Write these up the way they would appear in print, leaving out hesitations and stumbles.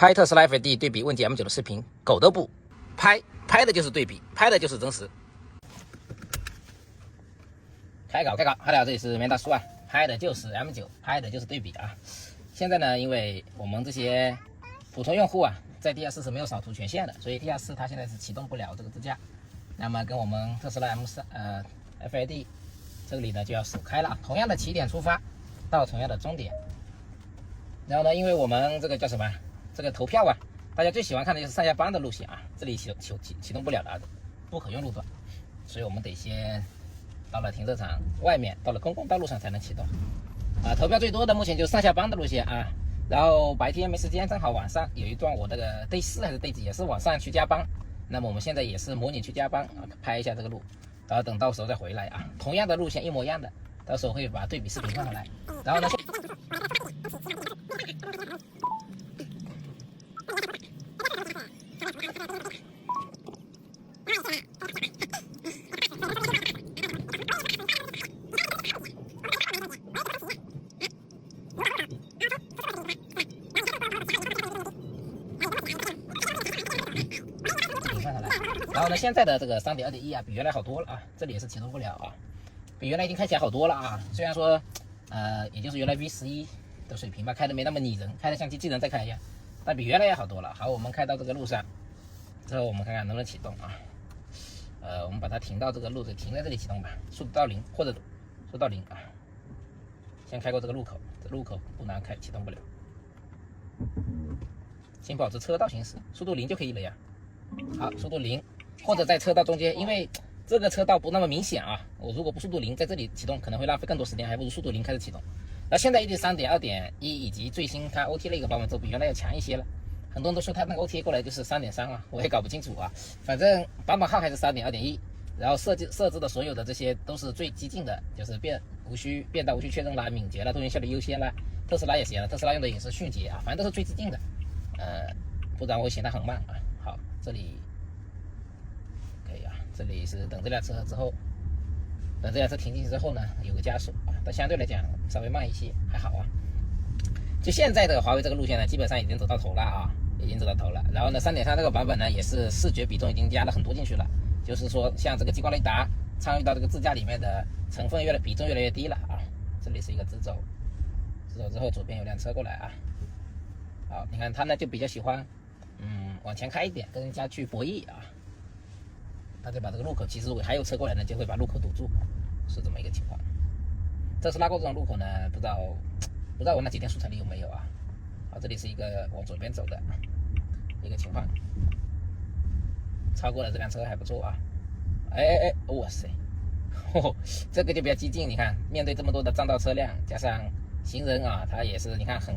拍特斯拉 FD 对比问界 M9 的视频，狗都不拍，拍的就是对比，拍的就是真实。开搞，好了，这里是棉大叔啊，拍的就是 M9， 拍的就是对比啊。现在呢，因为我们这些普通用户啊，在地下室是没有扫图权限的，所以地下室它现在是启动不了这个支架。那么跟我们特斯拉 FID 这里呢就要首开了，同样的起点出发到同样的终点。然后呢，因为我们这个叫什么，这个投票啊，大家最喜欢看的就是上下班的路线啊，这里启动不了的不可用路段，所以我们得先到了停车场外面，到了公共道路上才能启动啊。投票最多的目前就是上下班的路线啊，然后白天没时间，正好晚上有一段我这个 Day 4还是 Day 几也是晚上去加班，那么我们现在也是模拟去加班啊，拍一下这个路，然后等到时候再回来啊，同样的路线一模一样的，到时候会把对比视频放上来，然后呢。然后呢，现在的这个 3.2.1 啊，比原来好多了啊，这里也是启动不了啊，比原来已经开起来好多了啊。虽然说，也就是原来 V11的水平吧，开的没那么拟人，开的像机器人在开一样，但比原来也好多了。好，我们开到这个路上之后，我们看看能不能启动啊。我们把它停到这个路子，停在这里启动吧，速度到0或者速度到0啊。先开过这个路口，这路口不难开，启动不了。请保持车道行驶，速度0就可以了呀。好，速度0，或者在车道中间，因为这个车道不那么明显啊，我如果不速度0在这里启动，可能会浪费更多时间，还不如速度0开始启动。那现在 3.2.1 以及最新它 OTA 那个版本都比原来要强一些了，很多人都说它那个 OTA 过来就是3.3啊，我也搞不清楚啊，反正版本号还是3.2.1，然后设置的所有的这些都是最激进的，就是变道无需确认啦，敏捷啦，多元效率优先啦，特斯拉也是一样的，特斯拉用的也是迅捷啊，反正都是最激进的，不然我会嫌它很慢啊。好，这里可以啊，这里是等这辆车之后，等这辆车停进去之后呢，有个加速啊，但相对来讲稍微慢一些，还好啊。就现在的华为这个路线呢，基本上已经走到头了啊，已经走到头了。然后呢，3.3这个版本呢，也是视觉比重已经加了很多进去了，就是说像这个激光雷达参与到这个支架里面的成分比重越来越低了啊。这里是一个直走之后左边有辆车过来啊。好，你看它呢就比较喜欢往前开一点，跟人家去博弈啊。他就把这个路口，其实如果还有车过来呢，就会把路口堵住，是这么一个情况。特斯拉过这种路口呢，不知道我那几天速成里有没有啊？好，这里是一个往左边走的一个情况，超过了这辆车还不错啊。哇塞，这个就比较激进。你看，面对这么多的占道车辆，加上行人啊，他也是你看很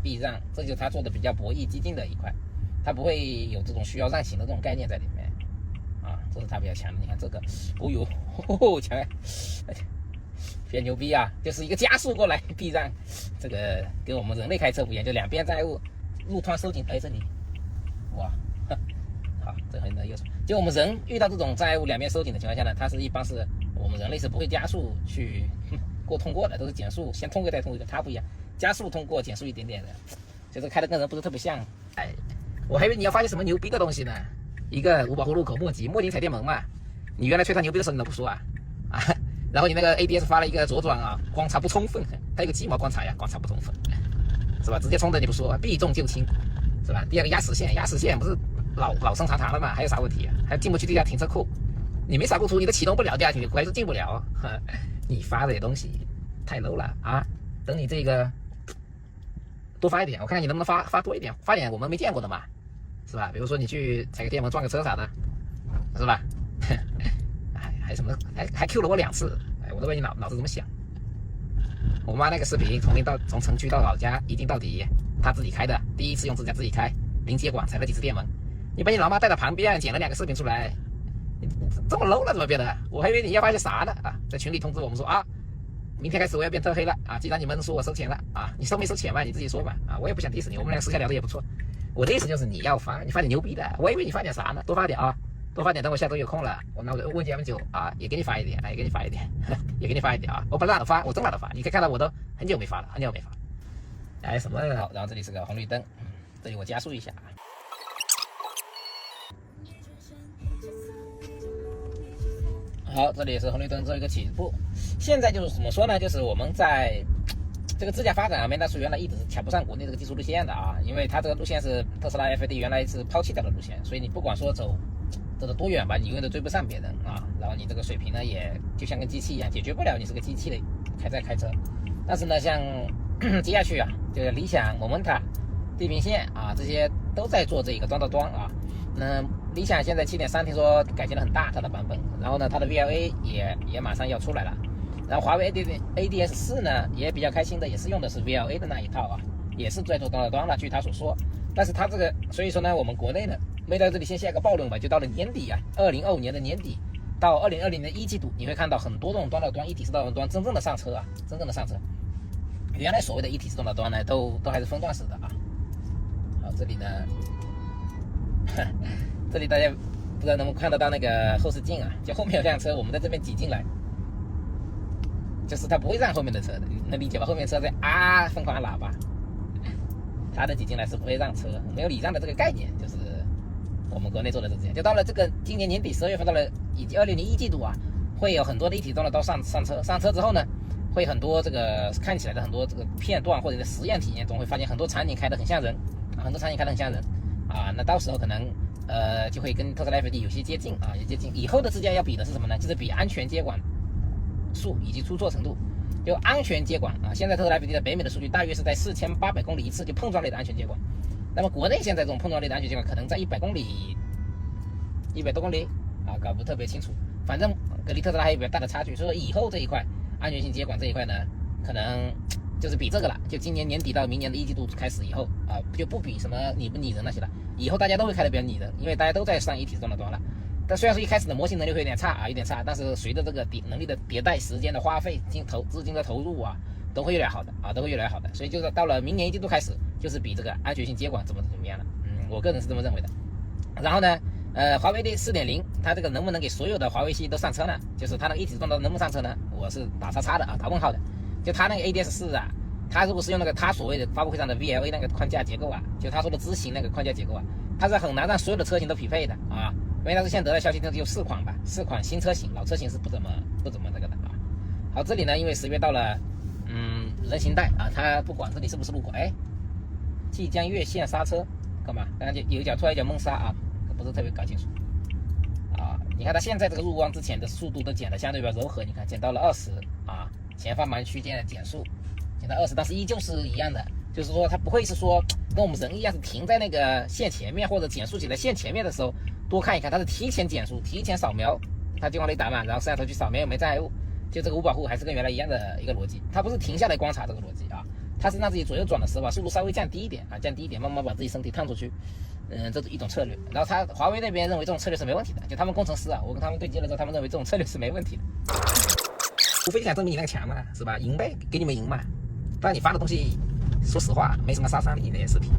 避让，这就是他做的比较博弈激进的一块，他不会有这种需要让行的这种概念在里面。这是它比较强的，你看这个，强，比较牛逼啊！就是一个加速过来避让，这个跟我们人类开车不一样，就两边债务路段收紧，这里，哇，好，这很有趣。就我们人遇到这种债务两边收紧的情况下呢，它是一般是我们人类是不会加速去通过的，都是减速先通过再通过，它不一样，加速通过，减速一点点的，就是开的跟人不是特别像。我还以为你要发现什么牛逼的东西呢。一个无保护路口莫停踩电门嘛，你原来吹它牛逼的时候你都不说啊，然后你那个 ABS 发了一个左转啊，观察不充分，它有个鸡毛观察呀，观察不充分，是吧？直接冲的你不说，避重就轻，是吧？第二个压实线不是老生常谈了嘛，还有啥问题啊？还进不去地下停车库，你没扫过图，你都启动不了地下停车库，还是进不了，你发这些东西太 low 了啊！等你这个多发一点，我看看你能不能发多一点，发点我们没见过的嘛。是吧？比如说你去踩个电门撞个车啥的，是吧？还什么还 Q 了我2次，我都问你脑子怎么想。我妈那个视频从城区到老家一镜到底，她自己开的，第一次用自己开，零接管踩了几次电门。你把你老妈带到旁边剪了2个视频出来，你这么 low 了怎么变的？我还以为你要发些啥呢啊！在群里通知我们说啊，明天开始我要变特黑了啊！既然你们说我收钱了啊，你收没收钱嘛？你自己说吧啊！我也不想 diss 你，我们俩私下聊的也不错。我的意思就是你发点牛逼的，我以为你发点啥呢？多发点啊，多发点，等我下周有空了，我问界 M9啊，也给你发一点，也给你发一点，也给你发一点啊！我不懒得发，我真懒得发，你可以看到我都很久没发了，很久没发。什么好？然后这里是个红绿灯，这里我加速一下。好，这里也是红绿灯做一个起步。现在就是怎么说呢？就是我们在这个自驾发展啊，Meta原来一直是抢不上国内这个技术路线的啊，因为它这个路线是特斯拉 FAD 原来是抛弃掉的路线，所以你不管说走得多远吧，你永远都追不上别人啊。然后你这个水平呢，也就像跟机器一样，解决不了你是个机器的开车。但是呢，像接下去啊，就是理想、Momenta、地平线啊，这些都在做这个端到端啊。那理想现在 7.3 听说改进了很大它的版本，然后呢，它的 VLA 也马上要出来了。然后华为 ADS4 呢也比较开心的，也是用的是 VLA 的那一套啊，也是在做端到端了，据他所说。但是他这个，所以说呢，我们国内呢没在这里先下个暴论吧，就到了年底啊，2025年的年底到2020年的1季度，你会看到很多这种端到端、一体式端到端真正的上车啊，真正的上车。原来所谓的一体式端到端呢，都还是分段式的啊。好，这里呢，这里大家不知道能不能看得到那个后视镜啊，就后面有辆车，我们在这边挤进来。就是它不会让后面的车的，你能理解吧？后面车在疯狂按喇叭，它的挤进来是不会让车，没有礼让的这个概念，就是我们国内做的是这样。就到了这个今年年底12月份，到了以及2001季度啊，会有很多的一体端到端上车之后呢，会很多这个看起来的很多这个片段或者实验体验中，会发现很多场景开得很像人，很多场景开得很像人啊。那到时候可能就会跟特斯拉 FD 有些接近啊，也接近。以后的自驾要比的是什么呢？就是比安全接管数以及出错程度。就安全接管啊，现在特斯拉 FD 的北美的数据大约是在4800公里一次，就碰撞类的安全接管。那么国内现在这种碰撞类的安全接管可能在100公里100多公里啊，搞不特别清楚，反正离特斯拉还有比较大的差距。所以说以后这一块安全性接管这一块呢，可能就是比这个了，就今年年底到明年的1季度开始以后啊，就不比什么拟不拟人那些了，以后大家都会开得比较拟人，因为大家都在上一体端到端了。但虽然说一开始的模型能力会有点差啊，有点差，但是随着这个能力的迭代、时间的花费、资金的投入啊，都会越来越好的啊，都会越来越好的。所以就是到了明年1季度开始，就是比这个安全性接管怎么样了。我个人是这么认为的。然后呢，华为的 4.0， 它这个能不能给所有的华为系都上车呢？就是它那个一体端到端能不能上车呢？我是打叉叉的啊，打问号的。就它那个 ADS4 啊，它如果是用那个它所谓的发布会上的 VLA 那个框架结构啊，就他说的知行那个框架结构啊，它是很难让所有的车型都匹配的啊。因为它是现在得到消息，就4款吧，4款新车型，老车型是不怎么那个的啊。好，这里呢，因为10月到了，人行带啊，它不管这里是不是路口，即将越线刹车，干嘛？刚刚就有一脚突然一脚猛刹啊，不是特别搞清楚啊。你看它现在这个入弯之前的速度都减得相对比较柔和，你看减到了20啊，前方慢区间的减速减到20，但是依旧是一样的，就是说它不会是说跟我们人一样是停在那个线前面或者减速起来线前面的时候。多看一看，它是提前减速、提前扫描它激光雷达嘛，然后摄像头去扫描有没有障碍物，就这个无保护还是跟原来一样的一个逻辑，它不是停下来观察这个逻辑啊，它是让自己左右转的时候把速度稍微降低一点啊，降低一点，慢慢把自己身体探出去，这是一种策略。然后华为那边认为这种策略是没问题的，就他们工程师啊，我跟他们对接了之后，他们认为这种策略是没问题的，无非就想证明你那个强嘛，是吧？赢呗，给你们赢嘛。不然你发的东西，说实话没什么杀伤力那些视频，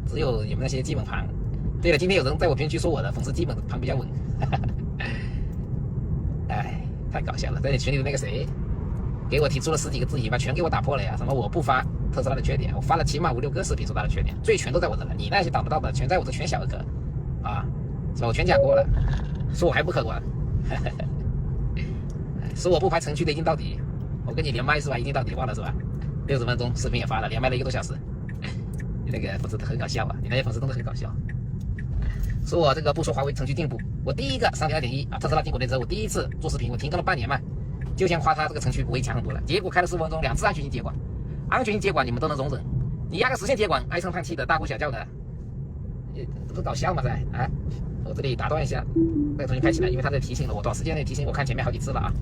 只有你们那些基本盘。对了，今天有人在我评论区说我的粉丝基本盘比较稳，太搞笑了！在群里的那个谁，给我提出了10几个质疑吧，全给我打破了呀！什么我不发特斯拉的缺点，我发了起码5、6个视频说它的缺点，罪全都在我这了，你那些挡不到的全在我这，全小儿科啊，是吧？我全讲过了，说我还不客观，说我不拍城区的一镜到底，我跟你连麦是吧？一镜到底忘了是吧？60分钟视频也发了，连麦了1个多小时，你那个粉丝很搞笑啊，你那些粉丝真的很搞笑。说我这个不说华为城区进步，我第一个3.2.1啊，特斯拉进国内之后，我第一次做视频，我停更了半年嘛，就想夸它这个程序不会强很多了。结果开了15分钟，2次安全性接管，安全性接管你们都能容忍，你压个实线接管，唉声叹气的，大呼小叫的，这不是搞笑吗？在啊，我这里打断一下，再重新开起来，因为它在提醒了我，短时间内提醒我看前面好几次了啊，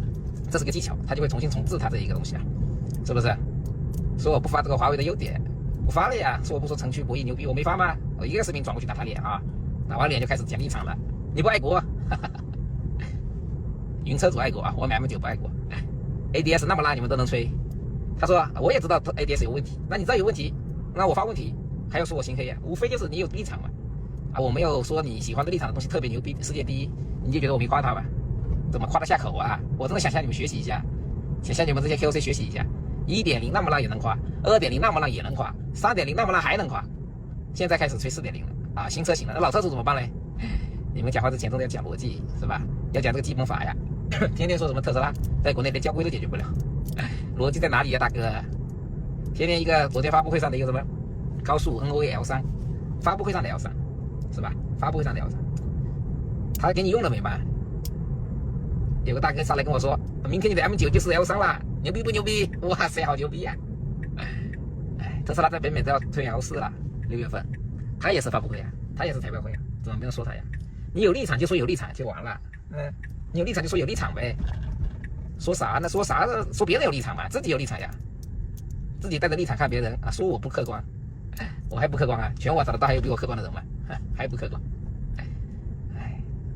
这是个技巧，它就会重新重置它这一个东西啊，是不是？说我不发这个华为的优点，我发了呀，说我不说程序博弈牛逼，我没发吗？我一个视频转过去打他脸啊。打完脸就开始讲立场了，你不爱国，云车主爱国啊，我们 M9 不爱国 ，ADS 那么烂你们都能吹。他说我也知道 ADS 有问题，那你知道有问题，那我发问题还要说我心黑啊？无非就是你有立场嘛，啊，我没有说你喜欢的立场的东西特别牛逼，世界第一，你就觉得我没夸他吧？怎么夸得下口啊？我真的想向你们学习一下，想向你们这些 KOC 学习一下，1.0那么烂也能夸，2.0那么烂也能夸，3.0那么烂还能夸。现在开始吹4.0了啊，新车型了，那老车主怎么办呢？你们讲话之前都得要讲逻辑是吧？要讲这个基本法呀。天天说什么特斯拉在国内连交规都解决不了，逻辑在哪里呀，大哥？天天一个昨天发布会上的一个什么高速 NOA L3，发布会上的 L3是吧？发布会上的 L3，他给你用了没嘛？有个大哥上来跟我说，明天你的 M9 就是 L3啦，牛逼不牛逼？哇塞，好牛逼呀！特斯拉在北美都要推 L4了，6月份，他也是发布会啊，他也是财报会啊，怎么没人说他呀？你有立场就说有立场就完了，你有立场就说有立场呗，说啥呢？说啥？说别人有立场嘛，自己有立场呀，自己带着立场看别人啊，说我不客观，我还不客观啊？全网找得到还有比我客观的人吗？还不客观？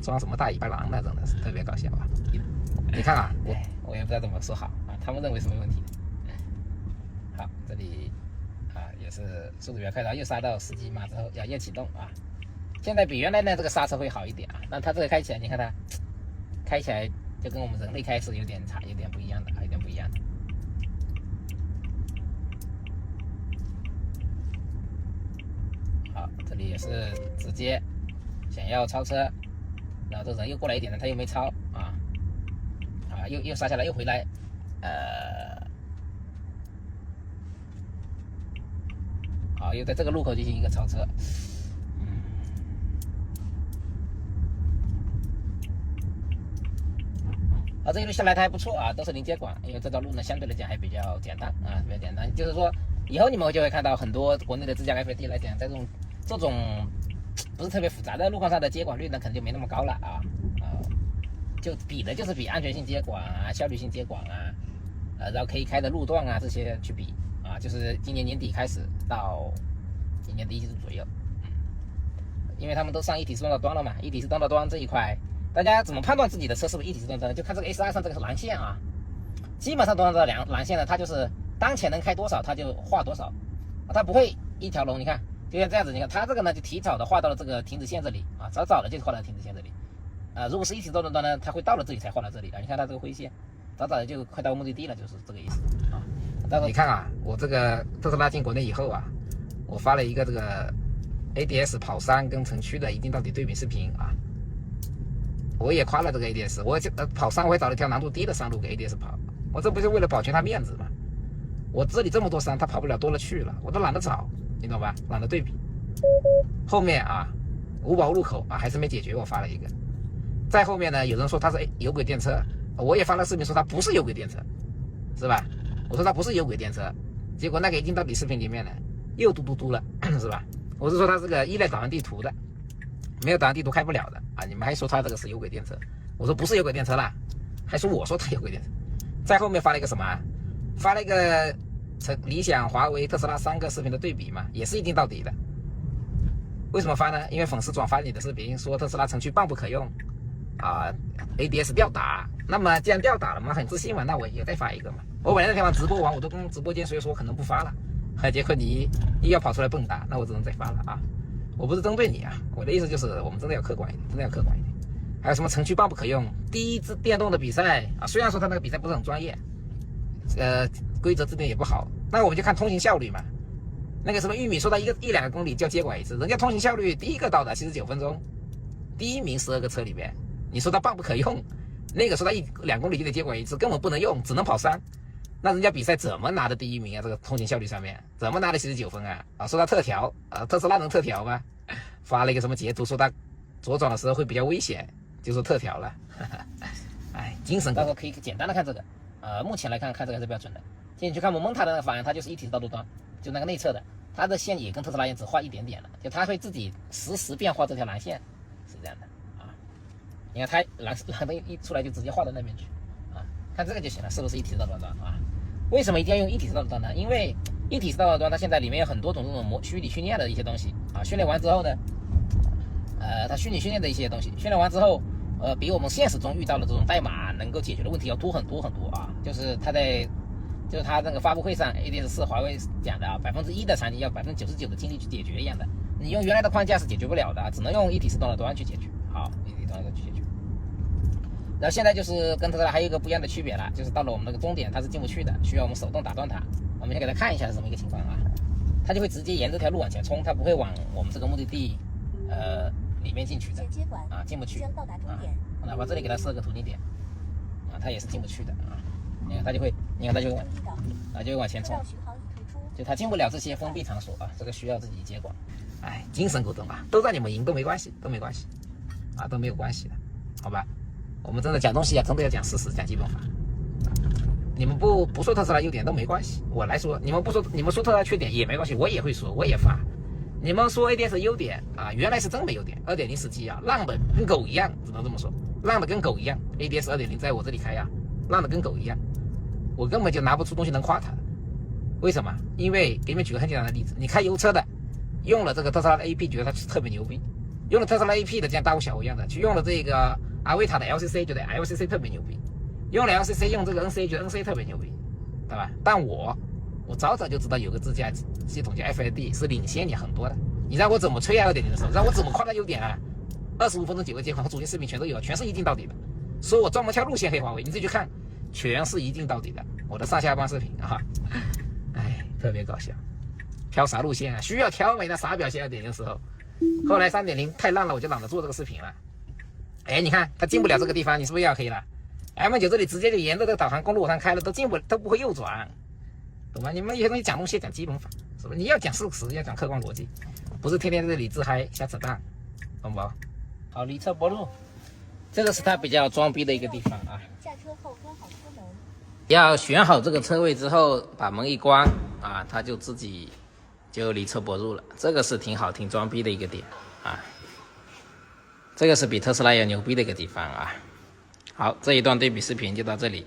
装什么大尾巴狼呢？真的是特别搞笑啊！你看啊，我也不知道怎么说好啊，他们认为是没问题的。好，这里也是速度比较快，然后又刹到10几码之后要启动啊。现在比原来的这个刹车会好一点啊，那它这个开起来，你看它开起来就跟我们人类开是有点不一样的，有点不一样的。好，这里也是直接想要超车，然后这人又过来一点了，他又没超又刹下来又回来，好，又在这个路口进行一个超车。这一路下来它还不错啊，都是零接管，因为这条路呢相对来讲还比较简单啊，比较简单。就是说以后你们就会看到很多国内的自驾 FD 来讲，在这种不是特别复杂的路况上的接管率呢，可能就没那么高了就比的就是比安全性接管啊、效率性接管啊，然后可以开的路段啊这些去比啊，就是今年年底开始到今年第1季度左右，因为他们都上一体式动到端了嘛，一体式动到端这一块。大家怎么判断自己的车是不是一体式动端？就看这个 S2上这个是蓝线啊，基本上都按照蓝线呢，它就是当前能开多少，它就画多少，它不会一条龙。你看，就像这样子，你看它这个呢就提早的画到了这个停止线这里啊，早的就画到停止线这里如果是一体式动端呢，它会到了这里才画到这里你看它这个灰线，早的就快到目的地了，就是这个意思啊。你看啊，我这个特斯拉进国内以后啊，我发了一个这个 ADS 跑山跟城区的一定到底对比视频啊。我也夸了这个 ADS， 我跑山我也找了一条难度低的山路给 ADS 跑，我这不是为了保全他面子吗？我这里这么多山，他跑不了多了去了，我都懒得找，你懂吧？懒得对比。后面五宝路口还是没解决，我发了一个。再后面呢，有人说他是有轨电车，我也发了视频说他不是有轨电车，是吧？我说他不是有轨电车，结果那个一镜到底视频里面呢又嘟了，是吧？我是说他是个依赖导航地图的。没有导航地图开不了的你们还说它这个是有轨电车，我说不是有轨电车啦，还说我说它有轨电车。在后面发了一个什么发了一个理想、华为、特斯拉3个视频的对比嘛，也是一镜到底的。为什么发呢？因为粉丝转发你的视频说特斯拉城区半不可用ADS 吊打，那么既然吊打了嘛，很自信嘛，那我也再发一个嘛。我本来那天晚直播完我都跟直播间所以说我可能不发了结果你又要跑出来蹦跶，那我只能再发了我不是针对你我的意思就是我们真的要客观一点，真的要客观一点。还有什么城区半不可用，第一支电动的比赛虽然说他那个比赛不是很专业，规则制定也不好，那我们就看通行效率嘛。那个什么玉米说到1、2个公里就要接管一次，人家通行效率第一个到达79分钟，第1名12个车里面，你说他半不可用，那个说他1、2公里就得接管一次，根本不能用，只能跑山。那人家比赛怎么拿的第1名这个通行效率上面怎么拿的79分说他特调特斯拉能特调吗？发了一个什么截图说他左转的时候会比较危险，就说特调了。精神包括可以简单的看这个目前来看这个还是比较准的。进去看蒙塔的那个方案，它就是一体式道路端，就那个内侧的，它的线也跟特斯拉一样只画一点点了，就它会自己实时变化这条蓝线，是这样的你看它蓝灯一出来就直接画到那边去看这个就行了，是不是一体式道路端为什么一定要用一体式道路端呢？因为一体式道路端它现在里面有很多种这种虚拟训练的一些东西训练完之后呢，它虚拟训练的一些东西，训练完之后，比我们现实中遇到的这种代码能够解决的问题要多很多很多就是它那个发布会上 ADS4 华为讲的1%的场景要99%的精力去解决一样的，你用原来的框架是解决不了的，只能用一体式动的端去解决。一体式动的端去解决。然后现在就是跟特斯拉还有一个不一样的区别了，就是到了我们那个终点它是进不去的，需要我们手动打断它。我们先给它看一下是什么一个情况它就会直接沿这条路往前冲，它不会往我们这个目的地里面进去的啊，进不去啊。哪怕这里给它设个途径点啊，它也是进不去的啊。你看它就会往前冲，就它进不了这些封闭场所啊，这个需要自己接管。哎，精神股东啊，都让你们赢都没关系啊，都没有关系的，好吧？我们真的讲东西啊，真的要讲事实，讲基本法。你们不说特斯拉优点都没关系，我来说，你们说特斯拉缺点也没关系，我也会说，我也发。你们说 ADS 优点啊，原来是真没优点。2.0时期啊，浪的跟狗一样，只能这么说，浪的跟狗一样。ADS 2.0 在我这里开啊，浪的跟狗一样，我根本就拿不出东西能夸它。为什么？因为给你们举个很简单的例子，你开油车的，用了这个特斯拉的 AP， 觉得它特别牛逼；用了特斯拉 AP 的，像大吴小吴一样的，去用了这个阿维塔的 LCC， 觉得 LCC 特别牛逼；用了 LCC 用这个 NCA， 觉得 NCA 特别牛逼，对吧？但我早就知道有个自驾系统叫 FID 是领先你很多的。你让我怎么吹 2.0 的时候，让我怎么夸它优点啊？25分钟9个接口和主机视频全都有，全是一镜到底的。说我专门挑路线黑华为，你自己去看，全是一镜到底的。我的上下班视频啊，哎，特别搞笑。挑啥路线啊？需要挑没那啥表现 2.0 的时候，后来3.0 太烂了，我就懒得做这个视频了。哎，你看它进不了这个地方，你是不是要黑了 ？M9 这里直接就沿着这个导航公路上开了，都不会右转。懂吗？你们有些东西讲东西讲基本法，是不是？你要讲事实，要讲客观逻辑，不是天天在这里自嗨瞎扯淡，懂不？好，离车泊路，这个是它比较装逼的一个地方啊。下车后关好车门。要选好这个车位之后，把门一关啊，它就自己就离车泊入了。这个是挺好、挺装逼的一个点啊。这个是比特斯拉要牛逼的一个地方啊。好，这一段对比视频就到这里。